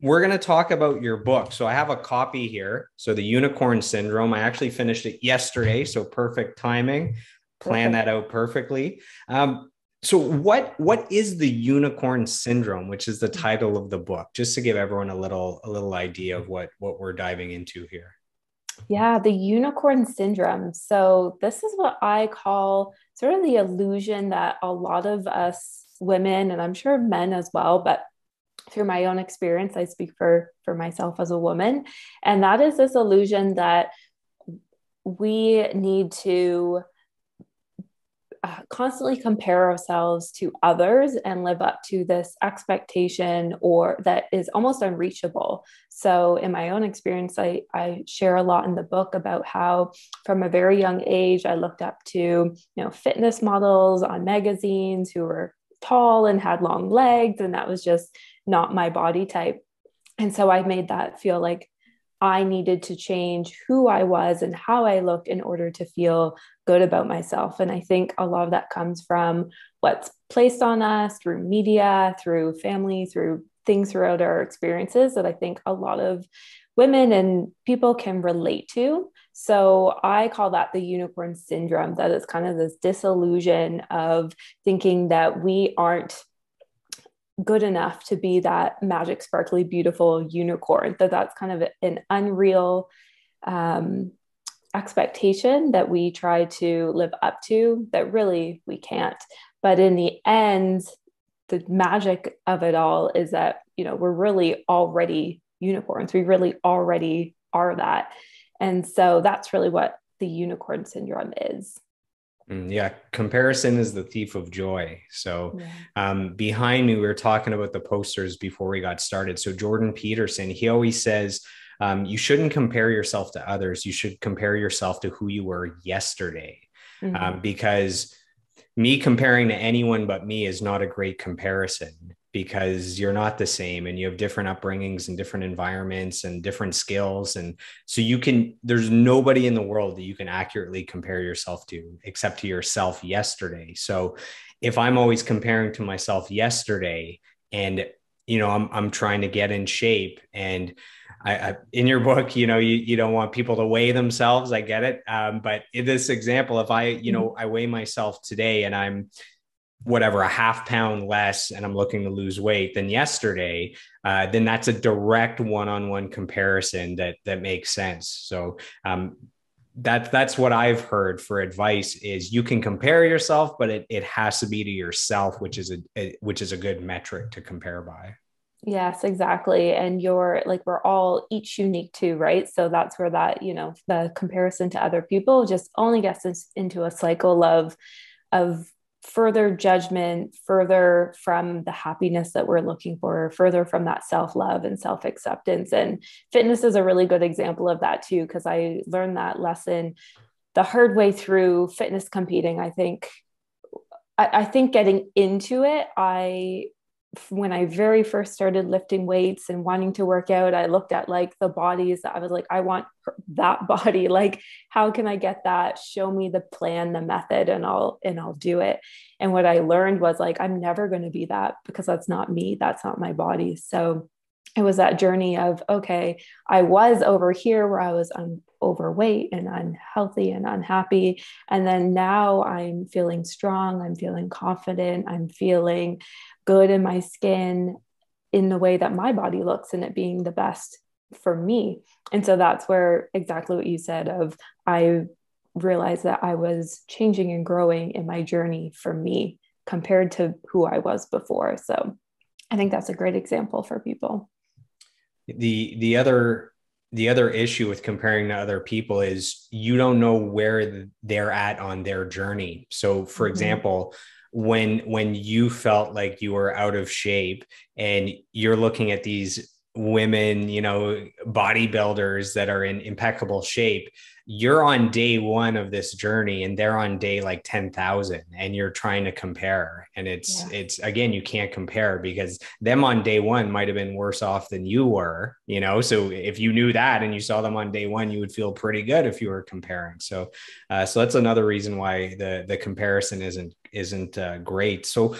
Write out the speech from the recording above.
we're going to talk about your book. So I have a copy here. So the Unicorn Syndrome, I actually finished it yesterday. So perfect timing, plan Perfect. that out perfectly. So what is the Unicorn Syndrome, which is the title of the book, just to give everyone a little idea of what we're diving into here. Yeah, the unicorn syndrome. So, this is what I call sort of the illusion that a lot of us women, and I'm sure men as well, but through my own experience, I speak for myself as a woman, and that is this illusion that we need to constantly compare ourselves to others and live up to this expectation or that is almost unreachable. So in my own experience, I share a lot in the book about how from a very young age I looked up to fitness models on magazines who were tall and had long legs, and that was just not my body type. And so I made that feel like I needed to change who I was and how I looked in order to feel good about myself. And I think a lot of that comes from what's placed on us through media, through family, through things throughout our experiences that I think a lot of women and people can relate to. So I call that the unicorn syndrome, that is kind of this disillusion of thinking that we aren't good enough to be that magic, sparkly, beautiful unicorn, that's kind of an unreal um, expectation that we try to live up to that really we can't. But in the end, the magic of it all is that, we're really already unicorns. We really already are that. And so that's really what the unicorn syndrome is. Yeah, comparison is the thief of joy. So, Yeah. behind me, we were talking about the posters before we got started. So, Jordan Peterson, he always says, you shouldn't compare yourself to others. You should compare yourself to who you were yesterday. Mm-hmm. Because me comparing to anyone but me is not a great comparison because you're not the same and you have different upbringings and different environments and different skills. And so there's nobody in the world that you can accurately compare yourself to except to yourself yesterday. So if I'm always comparing to myself yesterday and I'm trying to get in shape and in your book, you don't want people to weigh themselves. I get it. But in this example, if I weigh myself today and I'm whatever, a half pound less and I'm looking to lose weight than yesterday, then that's a direct one-on-one comparison that makes sense. So that's what I've heard for advice is you can compare yourself, but it has to be to yourself, which is a good metric to compare by. Yes, exactly. And you're like, we're all each unique too, right? So that's where that, the comparison to other people just only gets us into a cycle of further judgment, further from the happiness that we're looking for, further from that self-love and self-acceptance. And fitness is a really good example of that too, because I learned that lesson the hard way through fitness competing. I think getting into it, when I very first started lifting weights and wanting to work out, I looked at like the bodies that I was like, I want that body. Like, how can I get that? Show me the plan, the method, and I'll do it. And what I learned was like, I'm never going to be that because that's not me. That's not my body. So it was that journey of, okay, I was over here where I was overweight and unhealthy and unhappy. And then now I'm feeling strong. I'm feeling confident. I'm feeling good in my skin in the way that my body looks and it being the best for me. And so that's where exactly what you said of I realized that I was changing and growing in my journey for me compared to who I was before. So I think that's a great example for people. The other issue with comparing to other people is you don't know where they're at on their journey. So for Mhm. example, when you felt like you were out of shape and you're looking at these women, bodybuilders that are in impeccable shape, you're on day one of this journey and they're on day like 10,000 and you're trying to compare. And Yes. it's again, you can't compare because them on day one might have been worse off than you were, So if you knew that and you saw them on day one, you would feel pretty good if you were comparing. So that's another reason why the comparison isn't great. So